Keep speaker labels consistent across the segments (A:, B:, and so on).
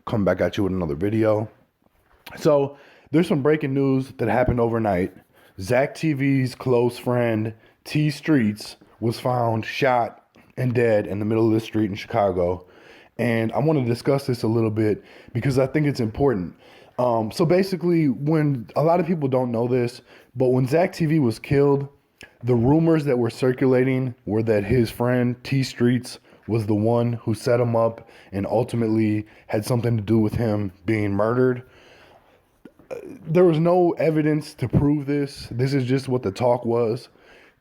A: come back at you with another video. So there's some breaking news that happened overnight. Zack TV's close friend STREETZ was found shot and dead in the middle of the street in Chicago. And I want to discuss this a little bit because I think it's important. So basically, when a lot of people don't know this, but when Zack TV was killed, the rumors that were circulating were that his friend STREETZ was the one who set him up and ultimately had something to do with him being murdered. There was no evidence to prove this. This is just what the talk was.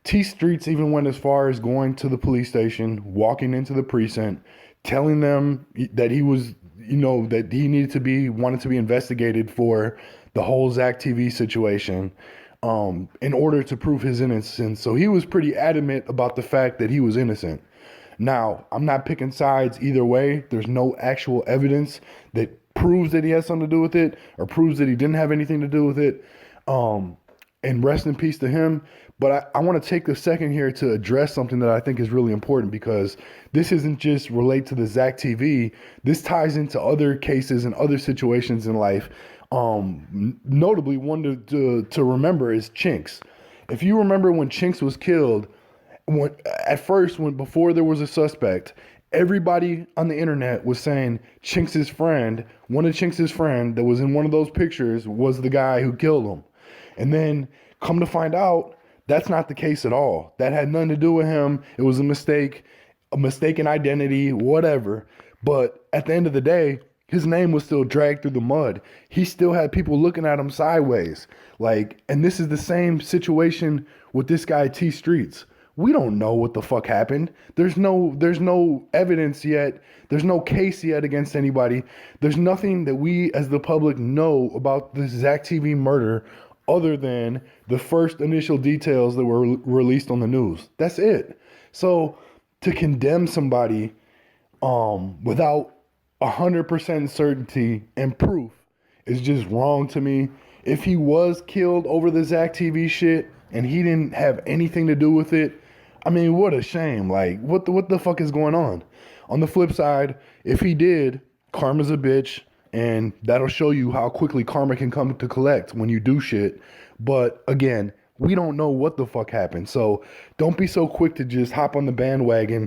A: STREETZ even went as far as going to the police station, walking into the precinct, telling them that he was, that he wanted to be investigated for the whole Zack TV situation in order to prove his innocence. So he was pretty adamant about the fact that he was innocent. Now, I'm not picking sides either way. There's no actual evidence that proves that he has something to do with it or proves that he didn't have anything to do with it. And rest in peace to him. But I want to take a second here to address something that I think is really important, because this isn't just relate to the Zack TV. This ties into other cases and other situations in life. Notably, one to remember is Chinks. If you remember when Chinks was killed, before there was a suspect, everybody on the internet was saying Chinks's friend, one of Chinks's friend that was in one of those pictures, was the guy who killed him. And then come to find out, that's not the case at all. That had nothing to do with him. It was a mistake, a mistaken identity, whatever. But at the end of the day, his name was still dragged through the mud. He still had people looking at him sideways. And this is the same situation with this guy, STREETZ. We don't know what the fuck happened. There's no evidence yet. There's no case yet against anybody. There's nothing that we as the public know about this Zack TV murder other than the first initial details that were released on the news. That's it. So to condemn somebody without 100% certainty and proof is just wrong to me. If he was killed over the Zack TV shit and he didn't have anything to do with it, I mean, what a shame. What the fuck is going on? On the flip side, if he did, karma's a bitch. And that'll show you how quickly karma can come to collect when you do shit. But again, we don't know what the fuck happened. So don't be so quick to just hop on the bandwagon